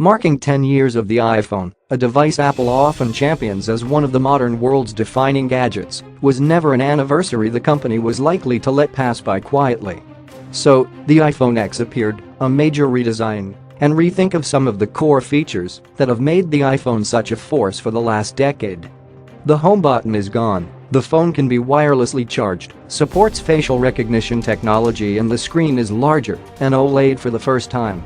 Marking 10 years of the iPhone, a device Apple often champions as one of the modern world's defining gadgets, was never an anniversary the company was likely to let pass by quietly. So, the iPhone X appeared, a major redesign and rethink of some of the core features that have made the iPhone such a force for the last decade. The home button is gone, the phone can be wirelessly charged, supports facial recognition technology, and the screen is larger and OLED for the first time.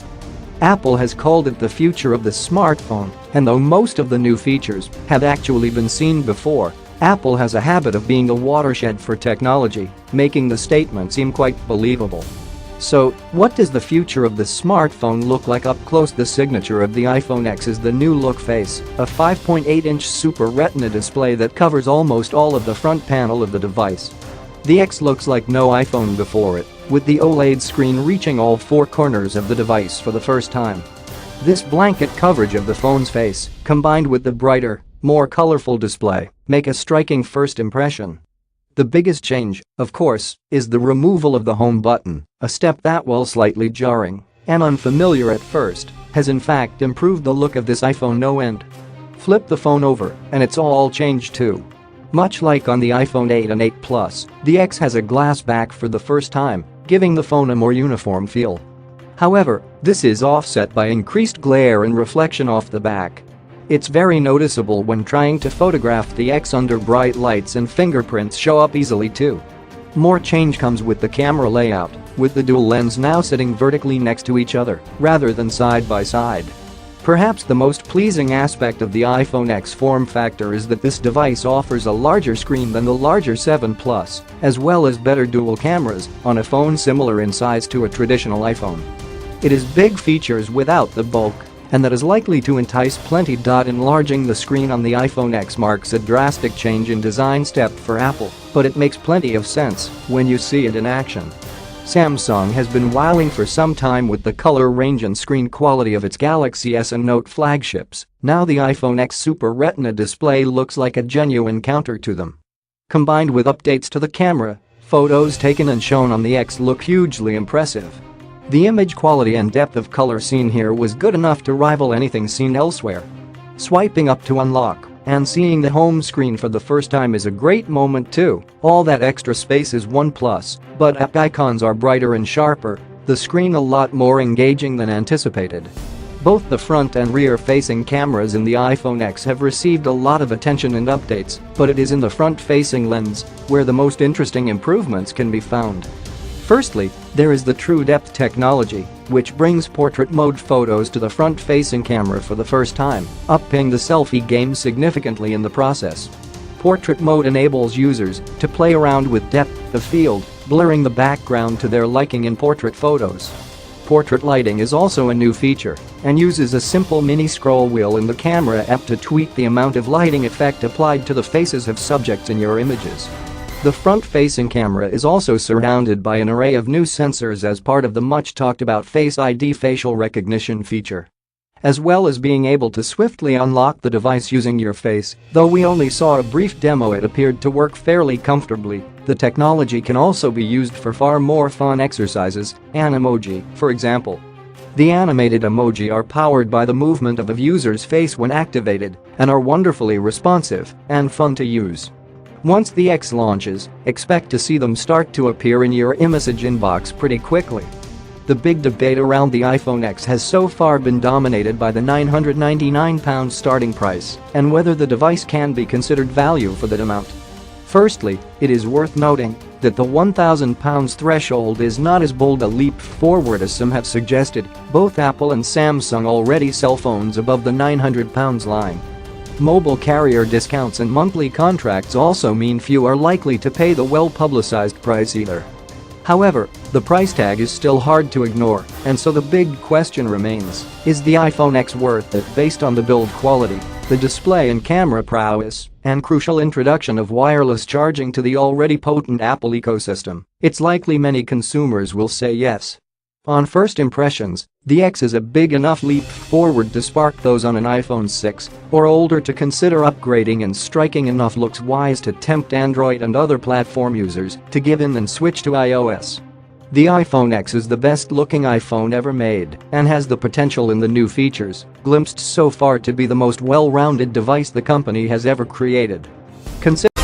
Apple has called it the future of the smartphone, and though most of the new features have actually been seen before, Apple has a habit of being a watershed for technology, making the statement seem quite believable. So, what does the future of the smartphone look like up close? The signature of the iPhone X is the new look face, a 5.8-inch Super Retina display that covers almost all of the front panel of the device. The X looks like no iPhone before it, with the OLED screen reaching all four corners of the device for the first time. This blanket coverage of the phone's face, combined with the brighter, more colorful display, make a striking first impression. The biggest change, of course, is the removal of the home button, a step that, while slightly jarring and unfamiliar at first, has in fact improved the look of this iPhone no end. Flip the phone over, and it's all changed too. Much like on the iPhone 8 and 8 Plus, the X has a glass back for the first time, giving the phone a more uniform feel. However, this is offset by increased glare and reflection off the back. It's very noticeable when trying to photograph the X under bright lights, and fingerprints show up easily too. More change comes with the camera layout, with the dual lens now sitting vertically next to each other rather than side by side. Perhaps the most pleasing aspect of the iPhone X form factor is that this device offers a larger screen than the larger 7 Plus, as well as better dual cameras on a phone similar in size to a traditional iPhone. It is big features without the bulk, and that is likely to entice plenty.Enlarging. Enlarging the screen on the iPhone X marks a drastic change in design step for Apple, but it makes plenty of sense when you see it in action. Samsung has been wowing for some time with the color range and screen quality of its Galaxy S and Note flagships. Now the iPhone X Super Retina display looks like a genuine counter to them. Combined with updates to the camera, photos taken and shown on the X look hugely impressive. The image quality and depth of color seen here was good enough to rival anything seen elsewhere. Swiping up to unlock and seeing the home screen for the first time is a great moment too. All that extra space is one plus, but app icons are brighter and sharper, the screen a lot more engaging than anticipated. Both the front and rear-facing cameras in the iPhone X have received a lot of attention and updates, but it is in the front-facing lens where the most interesting improvements can be found. Firstly, there is the True Depth technology, which brings portrait mode photos to the front-facing camera for the first time, upping the selfie game significantly in the process. Portrait mode enables users to play around with depth of field, blurring the background to their liking in portrait photos. Portrait lighting is also a new feature and uses a simple mini scroll wheel in the camera app to tweak the amount of lighting effect applied to the faces of subjects in your images. The front-facing camera is also surrounded by an array of new sensors as part of the much-talked-about Face ID facial recognition feature. As well as being able to swiftly unlock the device using your face, though we only saw a brief demo, it appeared to work fairly comfortably. The technology can also be used for far more fun exercises, Animoji, for example. The animated emoji are powered by the movement of a user's face when activated and are wonderfully responsive and fun to use. Once the X launches, expect to see them start to appear in your iMessage inbox pretty quickly. The big debate around the iPhone X has so far been dominated by the £999 starting price and whether the device can be considered value for that amount. Firstly, it is worth noting that the £1,000 threshold is not as bold a leap forward as some have suggested. Both Apple and Samsung already sell phones above the £900 line. Mobile carrier discounts and monthly contracts also mean few are likely to pay the well-publicized price either. However, the price tag is still hard to ignore, and so the big question remains, is the iPhone X worth it based on the build quality, the display and camera prowess, and crucial introduction of wireless charging to the already potent Apple ecosystem? It's likely many consumers will say yes. On first impressions, the X is a big enough leap forward to spark those on an iPhone 6 or older to consider upgrading, and striking enough looks wise to tempt Android and other platform users to give in and switch to iOS. The iPhone X is the best-looking iPhone ever made and has the potential in the new features glimpsed so far to be the most well-rounded device the company has ever created. Consider